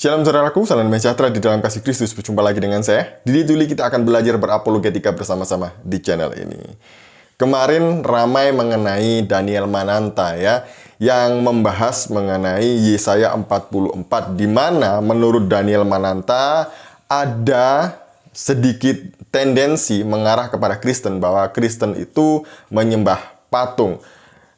Shalom saudaraku, salam damai sejahtera di dalam kasih Kristus. Berjumpa lagi dengan saya. Di Tuli kita akan belajar berapologetika bersama-sama di channel ini. Kemarin ramai mengenai Daniel Mananta ya, yang membahas mengenai Yesaya 44, di mana menurut Daniel Mananta ada sedikit tendensi mengarah kepada Kristen, bahwa Kristen itu menyembah patung.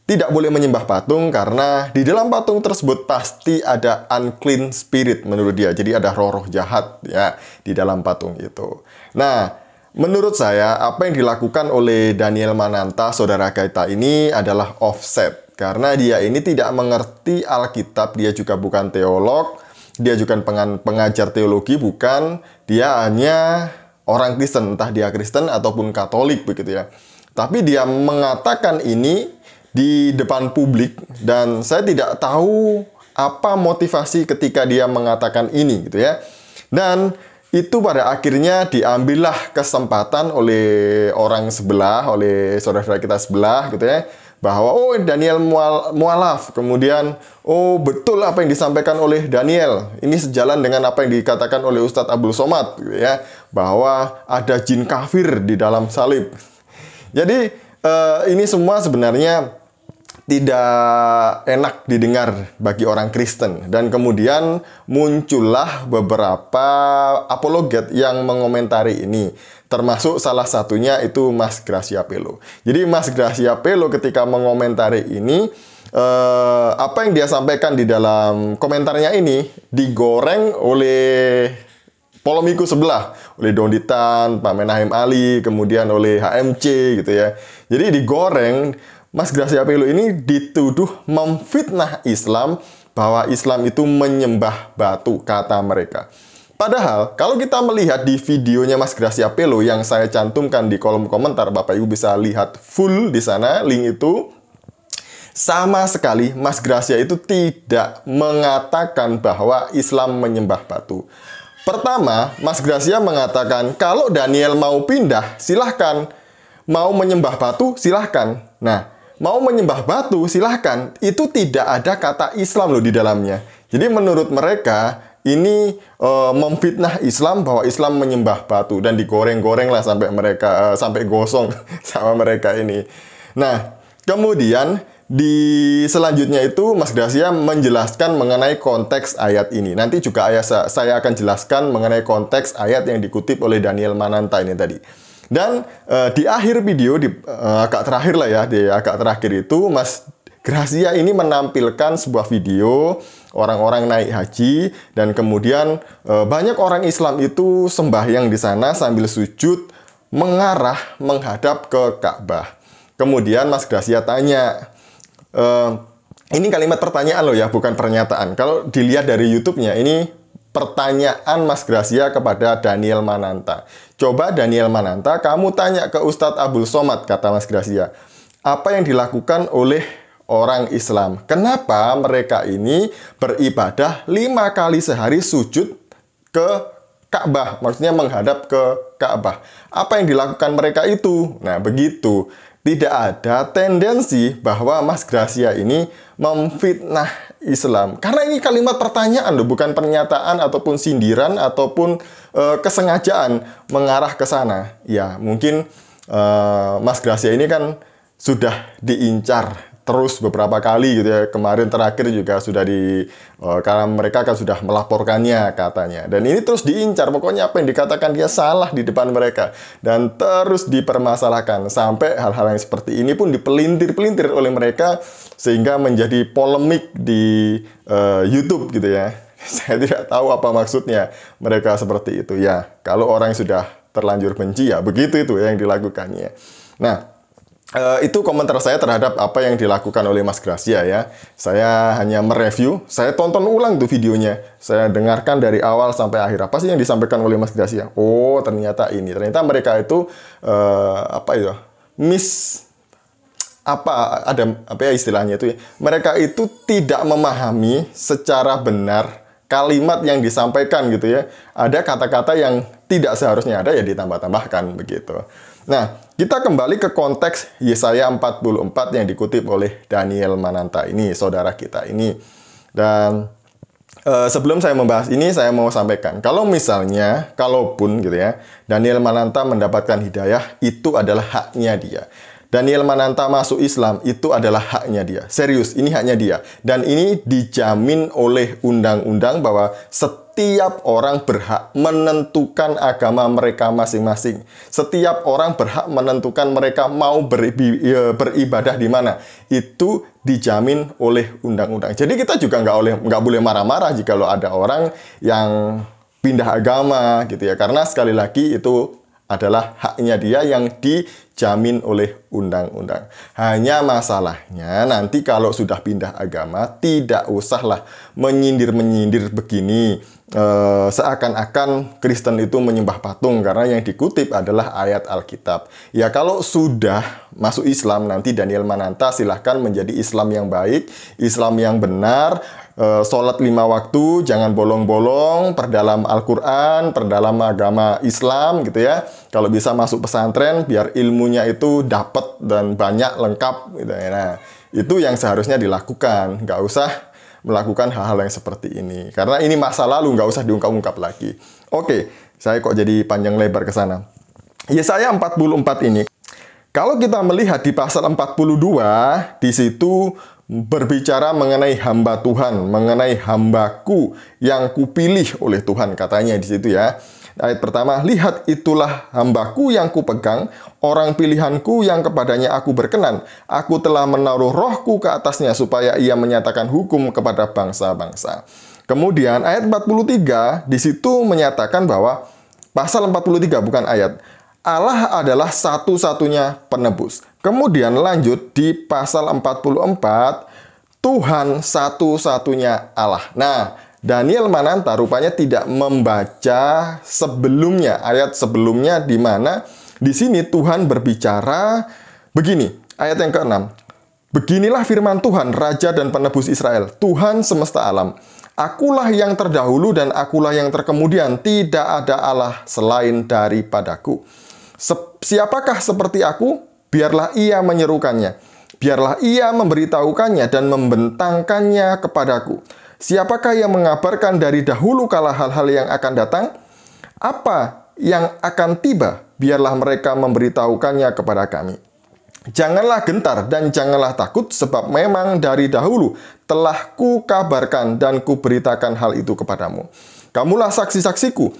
Tidak boleh menyembah patung karena di dalam patung tersebut pasti ada unclean spirit menurut dia. Jadi ada roh-roh jahat ya di dalam patung itu. Nah, menurut saya apa yang dilakukan oleh Daniel Mananta, saudara kita ini adalah offset. Karena dia ini tidak mengerti Alkitab, dia juga bukan teolog, dia juga pengajar teologi, bukan. Dia hanya orang Kristen, entah dia Kristen ataupun Katolik begitu ya. Tapi dia mengatakan ini di depan publik, dan saya tidak tahu apa motivasi ketika dia mengatakan ini gitu ya. Dan itu pada akhirnya diambillah kesempatan oleh orang sebelah, oleh saudara-saudara kita sebelah gitu ya, bahwa oh Daniel mualaf, kemudian oh betul apa yang disampaikan oleh Daniel, ini sejalan dengan apa yang dikatakan oleh Ustadz Abdul Somad gitu ya, bahwa ada jin kafir di dalam salib. Jadi ini semua sebenarnya tidak enak didengar bagi orang Kristen. Dan kemudian muncullah beberapa apologet yang mengomentari ini. Termasuk salah satunya itu Mas Gracia Pelo. Jadi Mas Gracia Pelo ketika mengomentari ini, apa yang dia sampaikan di dalam komentarnya ini digoreng oleh polemiku sebelah, oleh Donditan, Pak Menahem Ali, kemudian oleh HMC gitu ya. Jadi digoreng. Mas Gracia Pelo ini dituduh memfitnah Islam, bahwa Islam itu menyembah batu, kata mereka. Padahal, kalau kita melihat di videonya Mas Gracia Pelo yang saya cantumkan di kolom komentar, Bapak Ibu bisa lihat full di sana, link itu. Sama sekali Mas Gracia itu tidak mengatakan bahwa Islam menyembah batu. Pertama, Mas Gracia mengatakan, kalau Daniel mau pindah, silahkan. Mau menyembah batu, silahkan. Nah, mau menyembah batu, silahkan. Itu tidak ada kata Islam loh di dalamnya. Jadi menurut mereka, ini memfitnah Islam, bahwa Islam menyembah batu. Dan digoreng-goreng lah sampai mereka, sampai gosong sama mereka ini. Nah, kemudian di selanjutnya itu Mas Gracia menjelaskan mengenai konteks ayat ini. Nanti juga saya akan jelaskan mengenai konteks ayat yang dikutip oleh Daniel Mananta ini tadi. Dan di akhir video, agak terakhir lah ya, di agak terakhir itu Mas Gracia ini menampilkan sebuah video orang-orang naik haji, dan kemudian banyak orang Islam itu sembahyang di sana sambil sujud menghadap ke Ka'bah. Kemudian Mas Gracia tanya, ini kalimat pertanyaan loh ya, bukan pernyataan. Kalau dilihat dari YouTube-nya, ini pertanyaan Mas Gracia kepada Daniel Mananta. Coba Daniel Mananta, kamu tanya ke Ustadz Abdul Somad, kata Mas Gracia, apa yang dilakukan oleh orang Islam? Kenapa mereka ini beribadah 5 kali sehari sujud ke Ka'bah? Maksudnya menghadap ke Ka'bah. Apa yang dilakukan mereka itu? Nah, begitu. Tidak ada tendensi bahwa Mas Gracia ini memfitnah Islam. Karena ini kalimat pertanyaan loh, bukan pernyataan ataupun sindiran ataupun kesengajaan mengarah ke sana. Ya, mungkin Mas Gracia ini kan sudah diincar terus beberapa kali gitu ya. Kemarin terakhir juga sudah karena mereka kan sudah melaporkannya katanya. Dan ini terus diincar, pokoknya apa yang dikatakan dia salah di depan mereka. Dan terus dipermasalahkan. Sampai hal-hal yang seperti ini pun dipelintir-pelintir oleh mereka, sehingga menjadi polemik di YouTube gitu ya. Saya tidak tahu apa maksudnya mereka seperti itu ya. Kalau orang sudah terlanjur benci ya begitu itu yang dilakukannya. Nah, itu komentar saya terhadap apa yang dilakukan oleh Mas Gracia ya. Saya hanya mereview, saya tonton ulang tuh videonya. Saya dengarkan dari awal sampai akhir. Apa sih yang disampaikan oleh Mas Gracia? Oh, ternyata ini. Ternyata mereka itu apa ya istilahnya itu ya. Mereka itu tidak memahami secara benar kalimat yang disampaikan gitu ya. Ada kata-kata yang tidak seharusnya ada, ya ditambah-tambahkan begitu. Nah, kita kembali ke konteks Yesaya 44 yang dikutip oleh Daniel Mananta ini, saudara kita ini. Dan Sebelum saya membahas ini, saya mau sampaikan, kalau misalnya, kalaupun gitu ya, Daniel Mananta mendapatkan hidayah, itu adalah haknya dia. Daniel Mananta masuk Islam, itu adalah haknya dia. Serius, ini haknya dia. Dan ini dijamin oleh undang-undang bahwa setiap orang berhak menentukan agama mereka masing-masing. Setiap orang berhak menentukan mereka mau beribadah di mana. Itu dijamin oleh undang-undang. Jadi kita juga nggak boleh marah-marah jika ada orang yang pindah agama gitu ya. Karena sekali lagi itu adalah haknya dia yang dijamin oleh undang-undang. Hanya masalahnya nanti kalau sudah pindah agama, tidak usahlah menyindir-menyindir begini. Seakan-akan Kristen itu menyembah patung, karena yang dikutip adalah ayat Alkitab. Ya kalau sudah masuk Islam, nanti Daniel Mananta silahkan menjadi Islam yang baik, Islam yang benar, sholat 5 waktu, jangan bolong-bolong, perdalam Al-Quran, perdalam agama Islam gitu ya. Kalau bisa masuk pesantren, biar ilmunya itu dapat dan banyak, lengkap gitu ya. Nah, itu yang seharusnya dilakukan, nggak usah melakukan hal-hal yang seperti ini. Karena ini masa lalu, nggak usah diungkap-ungkap lagi. Oke, saya kok jadi panjang lebar ke sana. Yesaya 44 ini, kalau kita melihat di pasal 42, di situ berbicara mengenai hamba Tuhan, mengenai hambaku yang kupilih oleh Tuhan, katanya di situ ya. Ayat pertama, lihat itulah hambaku yang kupegang, orang pilihanku yang kepadanya aku berkenan. Aku telah menaruh rohku ke atasnya supaya ia menyatakan hukum kepada bangsa-bangsa. Kemudian ayat 43 di situ menyatakan bahwa pasal 43 bukan ayat. Allah adalah satu-satunya penebus. Kemudian lanjut di pasal 44, Tuhan satu-satunya Allah. Nah, Daniel Mananta rupanya tidak membaca sebelumnya, ayat sebelumnya di mana di sini Tuhan berbicara begini, ayat yang ke-6. Beginilah firman Tuhan, Raja dan Penebus Israel, Tuhan semesta alam. Akulah yang terdahulu dan akulah yang terkemudian, tidak ada Allah selain daripadaku. Siapakah seperti aku? Biarlah ia menyerukannya. Biarlah ia memberitahukannya dan membentangkannya kepadaku. Siapakah yang mengabarkan dari dahulu kala hal-hal yang akan datang? Apa yang akan tiba? Biarlah mereka memberitahukannya kepada kami. Janganlah gentar dan janganlah takut, sebab memang dari dahulu telah kukabarkan dan kuberitakan hal itu kepadamu. Kamulah saksi-saksiku.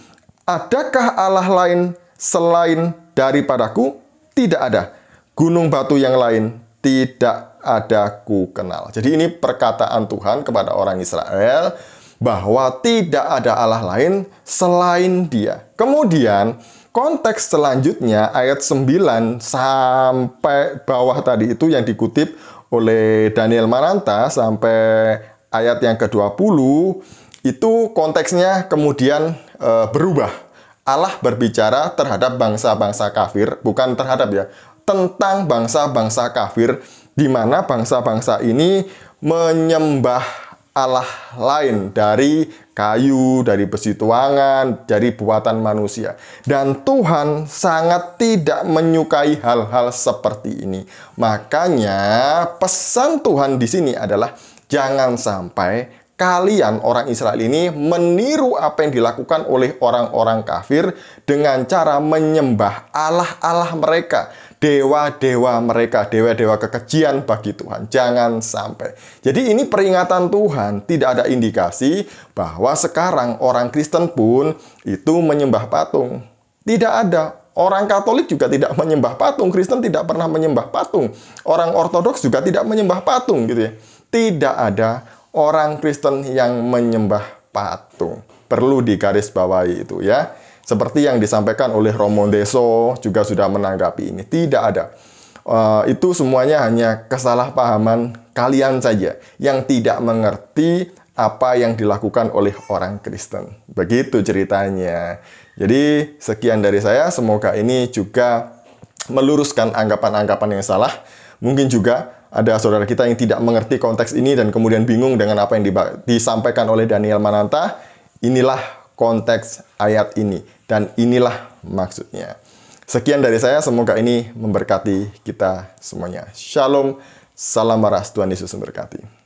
Adakah Allah lain selain daripadaku? Tidak ada. Gunung batu yang lain tidak ada ku kenal. Jadi ini perkataan Tuhan kepada orang Israel bahwa tidak ada Allah lain selain Dia. Kemudian konteks selanjutnya ayat 9 sampai bawah tadi itu yang dikutip oleh Daniel Mananta sampai ayat yang ke-20 itu konteksnya kemudian berubah. Allah berbicara terhadap bangsa-bangsa kafir, bukan terhadap ya, tentang bangsa-bangsa kafir, di mana bangsa-bangsa ini menyembah Allah lain dari kayu, dari besi tuangan, dari buatan manusia. Dan Tuhan sangat tidak menyukai hal-hal seperti ini. Makanya pesan Tuhan di sini adalah jangan sampai kalian orang Israel ini meniru apa yang dilakukan oleh orang-orang kafir dengan cara menyembah Allah-Allah mereka, dewa-dewa mereka, dewa-dewa kekejian bagi Tuhan. Jangan sampai. Jadi ini peringatan Tuhan, tidak ada indikasi bahwa sekarang orang Kristen pun itu menyembah patung. Tidak ada. Orang Katolik juga tidak menyembah patung, Kristen tidak pernah menyembah patung. Orang Ortodoks juga tidak menyembah patung gitu ya. Tidak ada orang Kristen yang menyembah patung. Perlu digarisbawahi itu ya. Seperti yang disampaikan oleh Romo Deso juga sudah menanggapi ini. Tidak ada. Itu semuanya hanya kesalahpahaman kalian saja yang tidak mengerti apa yang dilakukan oleh orang Kristen. Begitu ceritanya. Jadi sekian dari saya. Semoga ini juga meluruskan anggapan-anggapan yang salah. Mungkin juga ada saudara kita yang tidak mengerti konteks ini dan kemudian bingung dengan apa yang disampaikan oleh Daniel Mananta. Inilah konteks ayat ini dan inilah maksudnya. Sekian dari saya, semoga ini memberkati kita semuanya. Shalom, salam waras, Tuhan Yesus memberkati.